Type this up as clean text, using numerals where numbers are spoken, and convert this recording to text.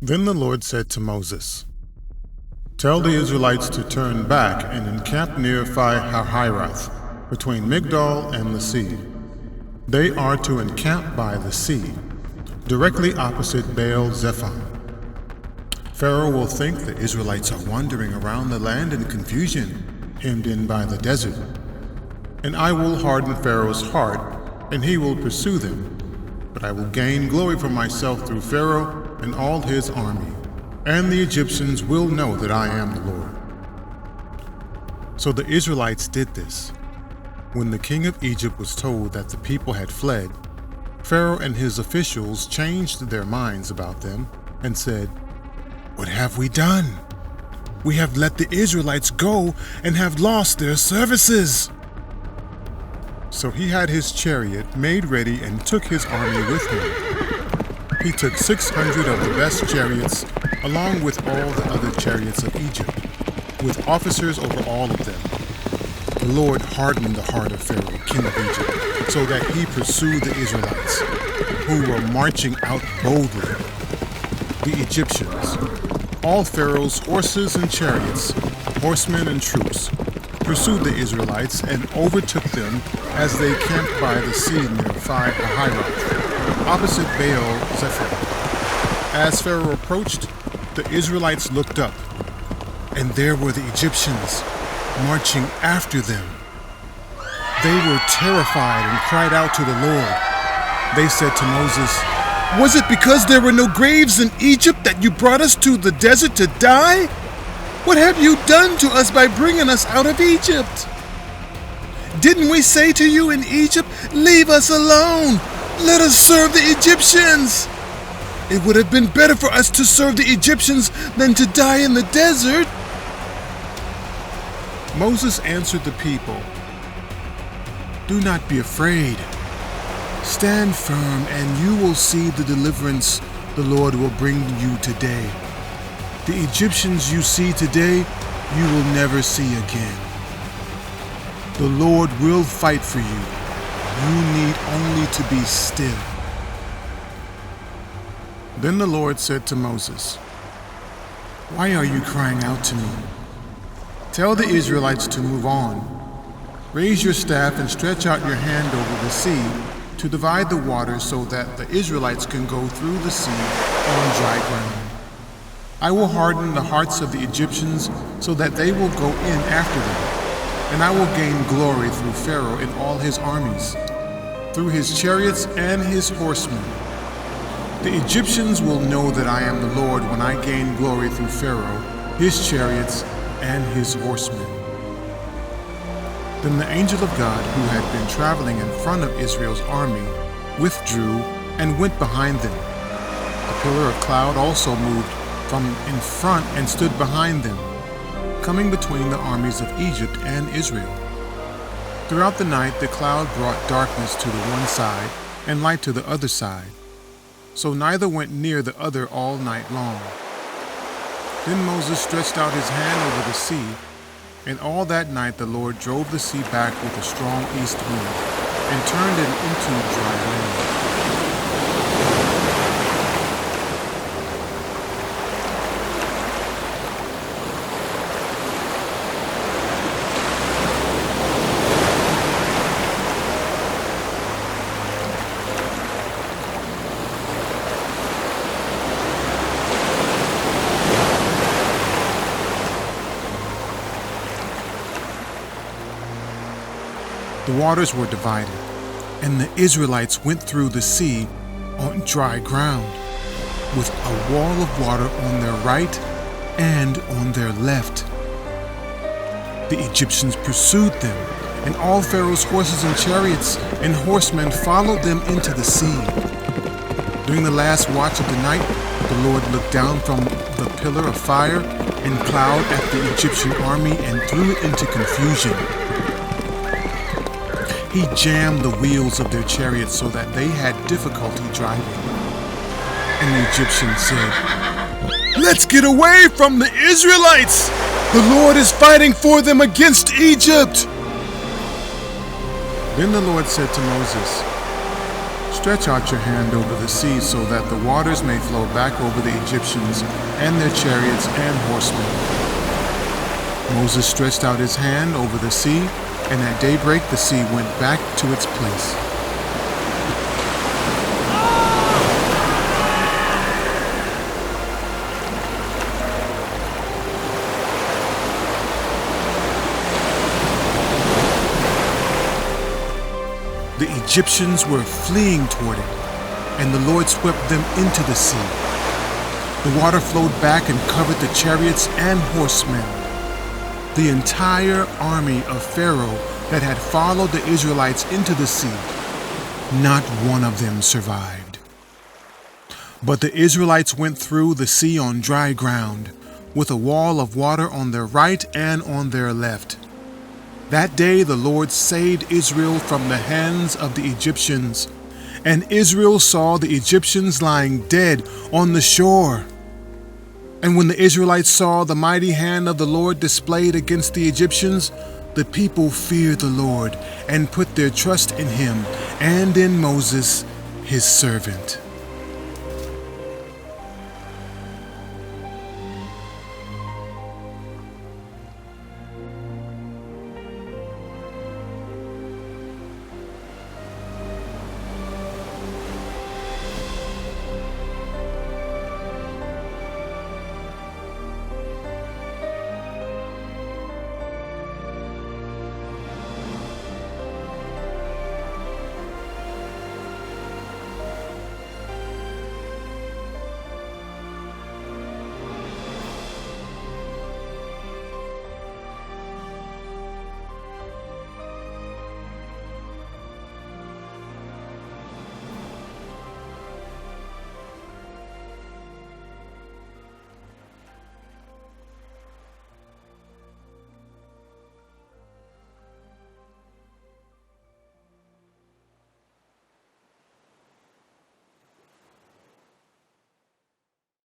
Then the Lord said to Moses, "Tell the Israelites to turn back and encamp near Pi-hahiroth, between Migdol and the sea. They are to encamp by the sea, directly opposite Baal-zephon. Pharaoh will think the Israelites are wandering around the land in confusion, hemmed in by the desert. And I will harden Pharaoh's heart, and he will pursue them. But I will gain glory for myself through Pharaoh and all his army, and the Egyptians will know that I am the Lord." So the Israelites did this. When the king of Egypt was told that the people had fled, Pharaoh and his officials changed their minds about them and said, "What have we done? We have let the Israelites go and have lost their services." So he had his chariot made ready and took his army with him. He took 600 of the best chariots, along with all the other chariots of Egypt, with officers over all of them. The Lord hardened the heart of Pharaoh, king of Egypt, so that he pursued the Israelites, who were marching out boldly. The Egyptians, all Pharaoh's horses and chariots, horsemen and troops, pursued the Israelites and overtook them as they camped by the sea near Pi-hahiroth, opposite Baal-zephon. As Pharaoh approached, the Israelites looked up, and there were the Egyptians marching after them. They were terrified and cried out to the Lord. They said to Moses, "Was it because there were no graves in Egypt that you brought us to the desert to die? What have you done to us by bringing us out of Egypt? Didn't we say to you in Egypt, 'Leave us alone, let us serve the Egyptians'? It would have been better for us to serve the Egyptians than to die in the desert." Moses answered the people, "Do not be afraid. Stand firm, and you will see the deliverance the Lord will bring you today. The Egyptians you see today, you will never see again. The Lord will fight for you. You need only to be still." Then the Lord said to Moses, "Why are you crying out to me? Tell the Israelites to move on. Raise your staff and stretch out your hand over the sea to divide the water so that the Israelites can go through the sea on dry ground. I will harden the hearts of the Egyptians so that they will go in after them, and I will gain glory through Pharaoh and all his armies, through his chariots and his horsemen. The Egyptians will know that I am the Lord when I gain glory through Pharaoh, his chariots, and his horsemen." Then the angel of God, who had been traveling in front of Israel's army, withdrew and went behind them. A pillar of cloud also moved from in front and stood behind them, coming between the armies of Egypt and Israel. Throughout the night, the cloud brought darkness to the one side and light to the other side, so neither went near the other all night long. Then Moses stretched out his hand over the sea, and all that night the Lord drove the sea back with a strong east wind and turned it into dry land. The waters were divided, and the Israelites went through the sea on dry ground, with a wall of water on their right and on their left. The Egyptians pursued them, and all Pharaoh's horses and chariots and horsemen followed them into the sea. During the last watch of the night, the Lord looked down from the pillar of fire and cloud at the Egyptian army and threw it into confusion. He jammed the wheels of their chariots so that they had difficulty driving. And the Egyptians said, "Let's get away from the Israelites! The Lord is fighting for them against Egypt!" Then the Lord said to Moses, Stretch out your hand over the sea so that the waters may flow back over the Egyptians and their chariots and horsemen. Moses stretched out his hand over the sea, and at daybreak the sea went back to its place. The Egyptians were fleeing toward it, and the Lord swept them into the sea. The water flowed back and covered the chariots and horsemen. The entire army of Pharaoh that had followed the Israelites into the sea, not one of them survived. But the Israelites went through the sea on dry ground, with a wall of water on their right and on their left. That day the Lord saved Israel from the hands of the Egyptians, and Israel saw the Egyptians lying dead on the shore. And when the Israelites saw the mighty hand of the Lord displayed against the Egyptians, the people feared the Lord and put their trust in him and in Moses, his servant.